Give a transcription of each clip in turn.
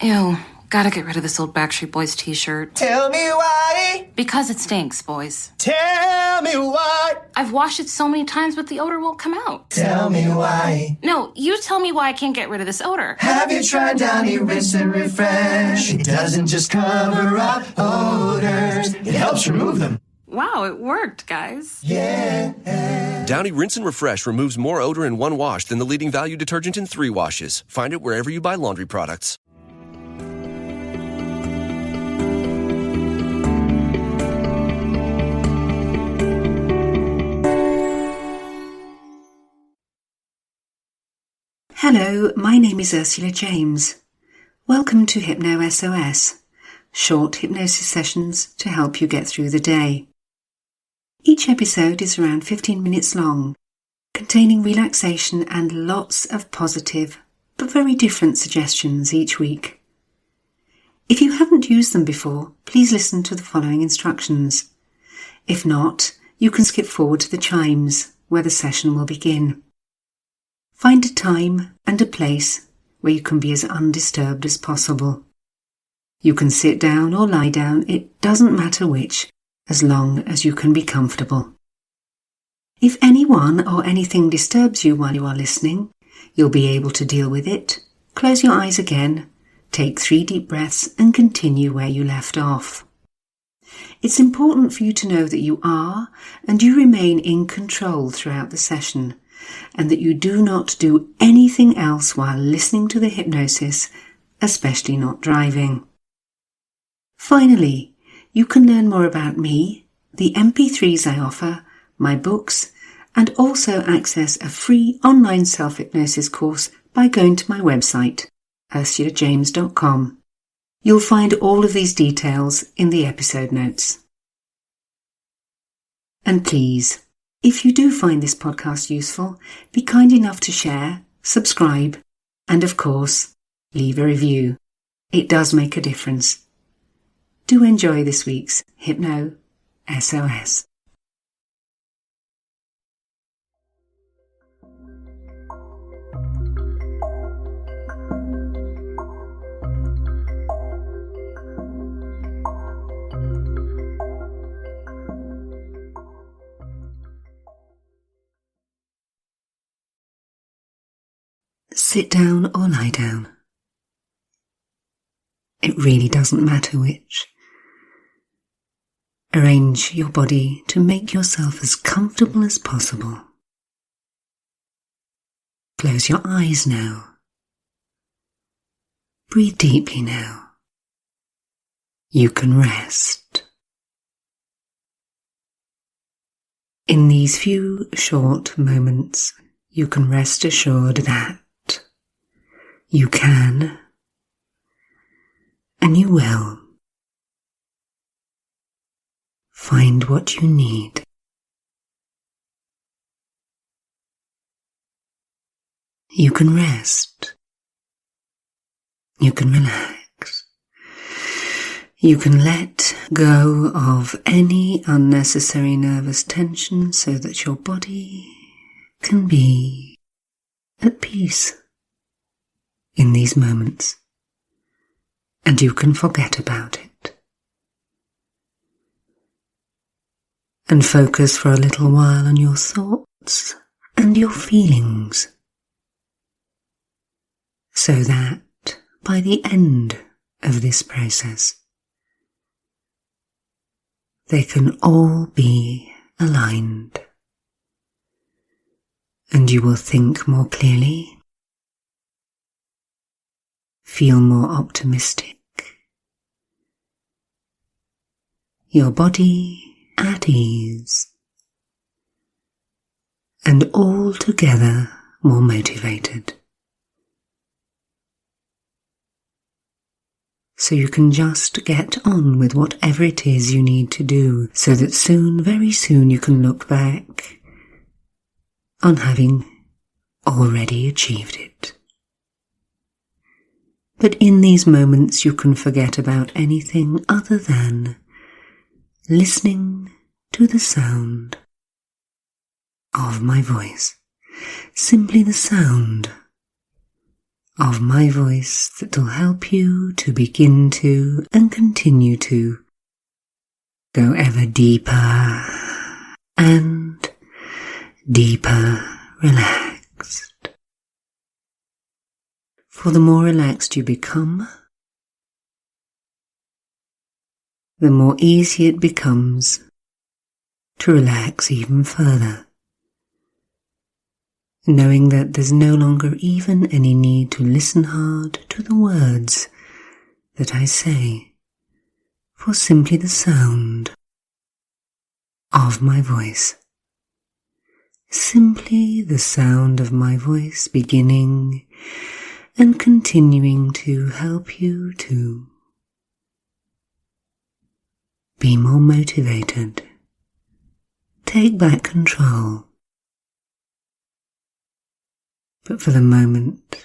Ew, gotta get rid of this old Backstreet Boys t-shirt. Tell me why. Because it stinks, boys. Tell me why. I've washed it so many times, but the odor won't come out. Tell me why. No, you tell me why I can't get rid of this odor. Have you tried Downy Rinse and Refresh? It doesn't just cover up odors, it helps remove them. Wow, it worked, guys. Yeah. Downy Rinse and Refresh removes more odor in one wash than the leading value detergent in 3 washes. Find it wherever you buy laundry products. Hello, my name is Ursula James. Welcome to Hypno SOS, short hypnosis sessions to help you get through the day. Each episode is around 15 minutes long, containing relaxation and lots of positive but very different suggestions each week. If you haven't used them before, please listen to the following instructions. If not, you can skip forward to the chimes where the session will begin. Find a time and a place where you can be as undisturbed as possible. You can sit down or lie down, it doesn't matter which, as long as you can be comfortable. If anyone or anything disturbs you while you are listening, you'll be able to deal with it. Close your eyes again, take 3 deep breaths and continue where you left off. It's important for you to know that you are and you remain in control throughout the session, and that you do not do anything else while listening to the hypnosis, especially not driving. Finally, you can learn more about me, the MP3s I offer, my books, and also access a free online self-hypnosis course by going to my website, ursulajames.com. You'll find all of these details in the episode notes. And please, if you do find this podcast useful, be kind enough to share, subscribe, and of course, leave a review. It does make a difference. Do enjoy this week's Hypno SOS. Sit down or lie down. It really doesn't matter which. Arrange your body to make yourself as comfortable as possible. Close your eyes now. Breathe deeply now. You can rest. In these few short moments, you can rest assured that you can, and you will, find what you need. You can rest. You can relax. You can let go of any unnecessary nervous tension so that your body can be at peace in these moments, and you can forget about it. And focus for a little while on your thoughts and your feelings, so that by the end of this process, they can all be aligned, and you will think more clearly, feel more optimistic, your body at ease, and altogether more motivated. So you can just get on with whatever it is you need to do, so that soon, very soon, you can look back on having already achieved it. But in these moments you can forget about anything other than listening to the sound of my voice. Simply the sound of my voice that will help you to begin to and continue to go ever deeper and deeper relaxed. For the more relaxed you become, the more easy it becomes to relax even further, knowing that there's no longer even any need to listen hard to the words that I say, for simply the sound of my voice. Simply the sound of my voice beginning and continuing to help you to be more motivated. Take back control. But for the moment,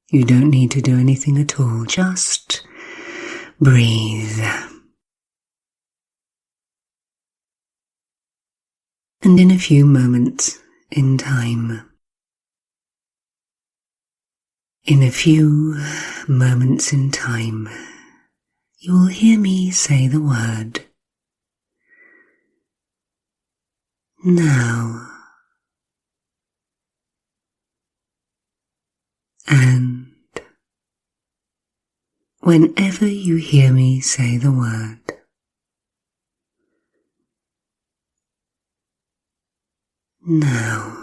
you don't need to do anything at all. Just breathe. And in a few moments in time, you will hear me say the word now. And whenever you hear me say the word now,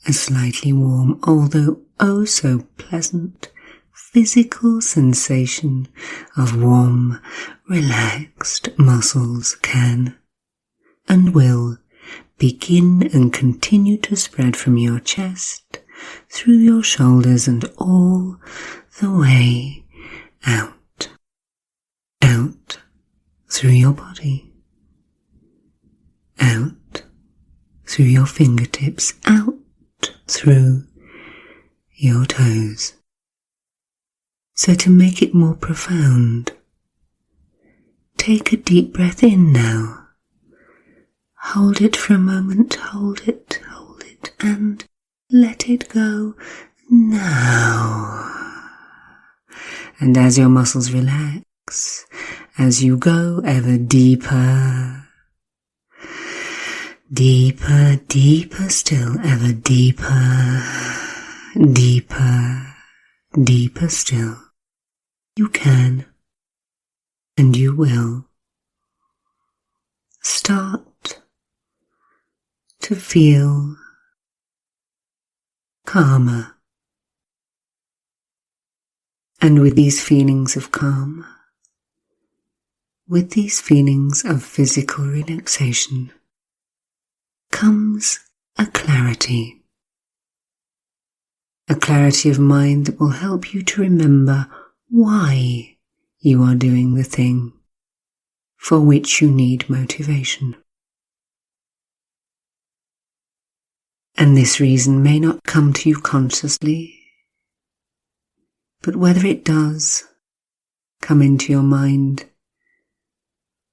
a slightly warm, although oh so pleasant, physical sensation of warm, relaxed muscles can and will begin and continue to spread from your chest, through your shoulders and all the way out, out through your body, out through your fingertips, out through your toes. So to make it more profound, take a deep breath in now. Hold it for a moment, hold it, and let it go now. And as your muscles relax, as you go ever deeper, deeper, deeper still, ever deeper, deeper, deeper still, you can and you will start to feel calmer. And with these feelings of calm, with these feelings of physical relaxation, comes a clarity of mind that will help you to remember why you are doing the thing for which you need motivation. And this reason may not come to you consciously, but whether it does come into your mind,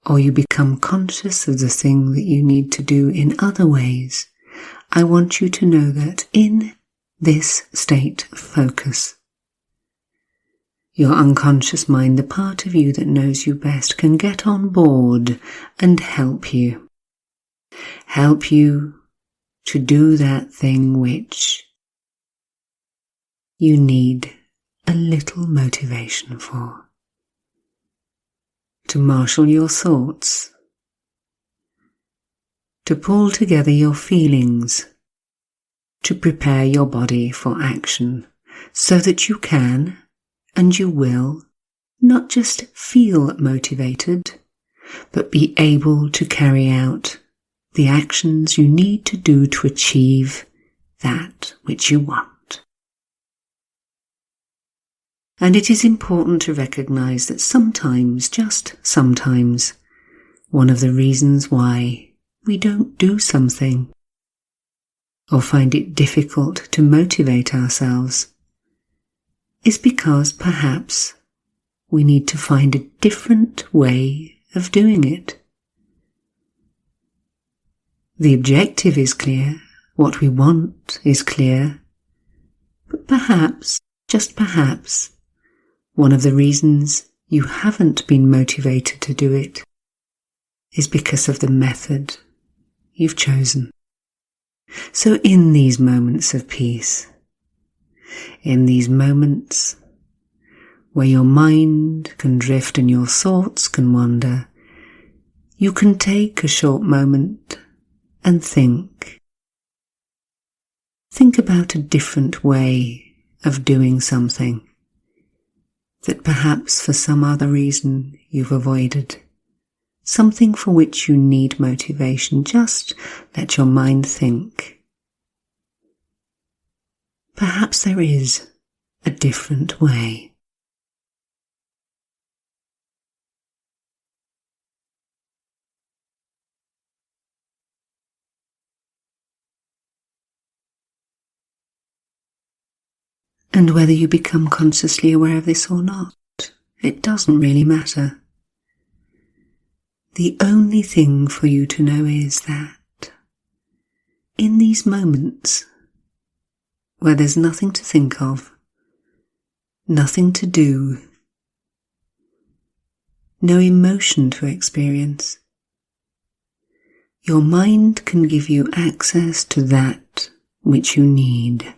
or you become conscious of the thing that you need to do in other ways, I want you to know that in this state of focus, your unconscious mind, the part of you that knows you best, can get on board and help you to do that thing which you need a little motivation for. To marshal your thoughts, to pull together your feelings, to prepare your body for action, so that you can and you will not just feel motivated, but be able to carry out the actions you need to do to achieve that which you want. And it is important to recognize that sometimes, just sometimes, one of the reasons why we don't do something or find it difficult to motivate ourselves is because perhaps we need to find a different way of doing it. The objective is clear, what we want is clear, But perhaps, just perhaps, one of the reasons you haven't been motivated to do it is because of the method you've chosen. So in these moments of peace, in these moments where your mind can drift and your thoughts can wander, you can take a short moment and think. Think about a different way of doing something that perhaps for some other reason you've avoided. Something for which you need motivation. Just let your mind think. Perhaps there is a different way. And whether you become consciously aware of this or not, it doesn't really matter. The only thing for you to know is that in these moments where there's nothing to think of, nothing to do, no emotion to experience, your mind can give you access to that which you need.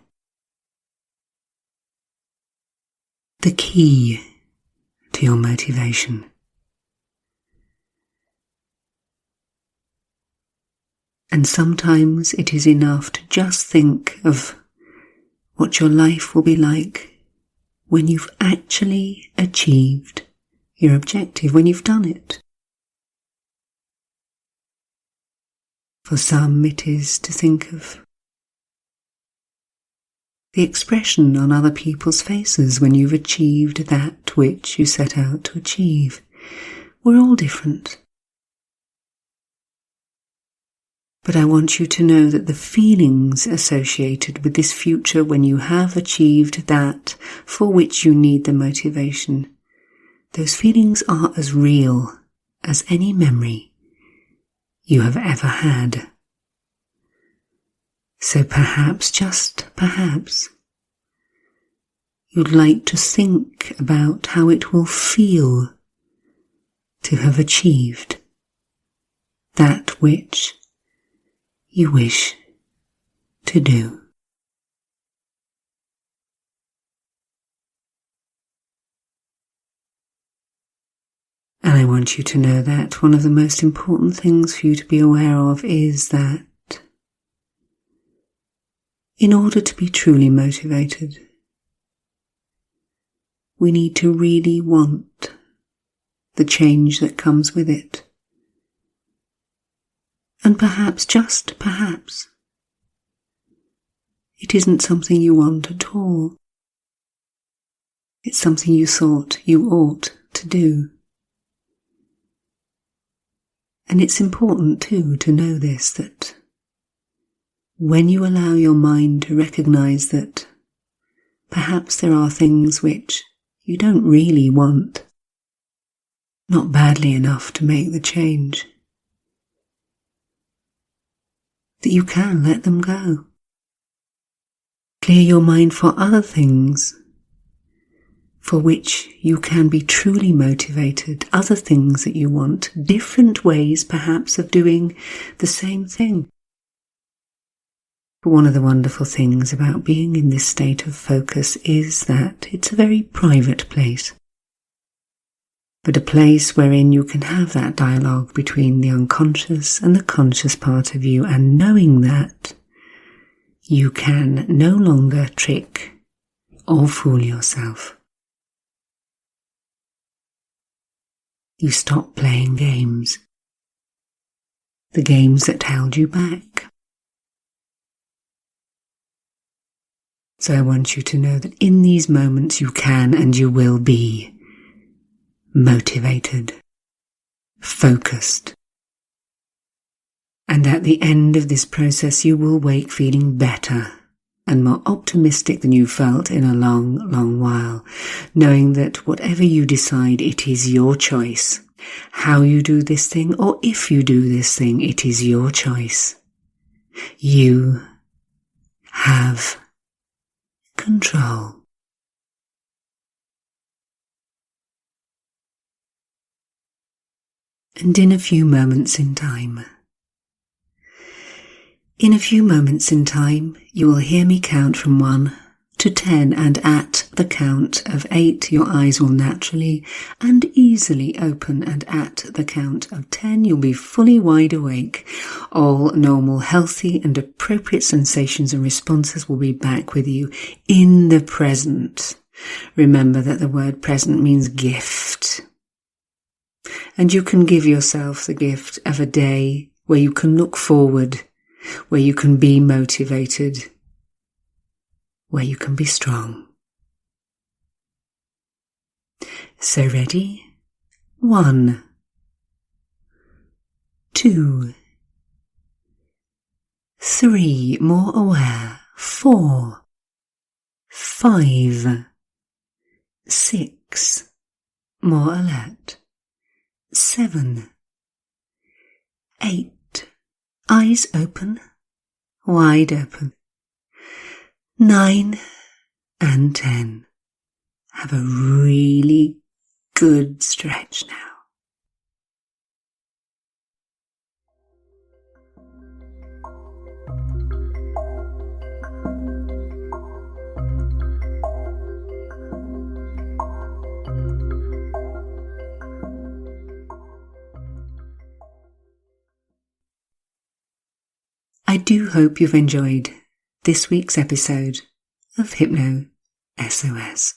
The key to your motivation. And sometimes it is enough to just think of what your life will be like when you've actually achieved your objective, when you've done it. For some, it is to think of the expression on other people's faces when you've achieved that which you set out to achieve. We're all different. But I want you to know that the feelings associated with this future when you have achieved that for which you need the motivation, those feelings are as real as any memory you have ever had. So perhaps, just perhaps, you'd like to think about how it will feel to have achieved that which you wish to do. And I want you to know that one of the most important things for you to be aware of is that in order to be truly motivated, we need to really want the change that comes with it. And perhaps, just perhaps, it isn't something you want at all. It's something you thought you ought to do. And it's important too to know this, that when you allow your mind to recognize that perhaps there are things which you don't really want, not badly enough to make the change, that you can let them go. Clear your mind for other things for which you can be truly motivated, other things that you want, different ways perhaps of doing the same thing. But one of the wonderful things about being in this state of focus is that it's a very private place, but a place wherein you can have that dialogue between the unconscious and the conscious part of you, and knowing that you can no longer trick or fool yourself. You stop playing games, the games that held you back. So I want you to know that in these moments you can and you will be motivated, focused. And at the end of this process you will wake feeling better and more optimistic than you felt in a long, long while, knowing that whatever you decide, it is your choice. How you do this thing, or if you do this thing, it is your choice. You have control. And in a few moments in time, you will hear me count from 1 to 10, and at the count of 8, your eyes will naturally and easily open, and at the count of 10, you'll be fully wide awake. All normal, healthy and appropriate sensations and responses will be back with you in the present. Remember that the word present means gift. And you can give yourself the gift of a day where you can look forward, where you can be motivated, where you can be strong. So ready? 1, 2, 3, more aware, 4, 5, 6, more alert, 7, 8, eyes open, wide open, 9 and 10. Have a really good stretch now. I do hope you've enjoyed this week's episode of Hypno SOS.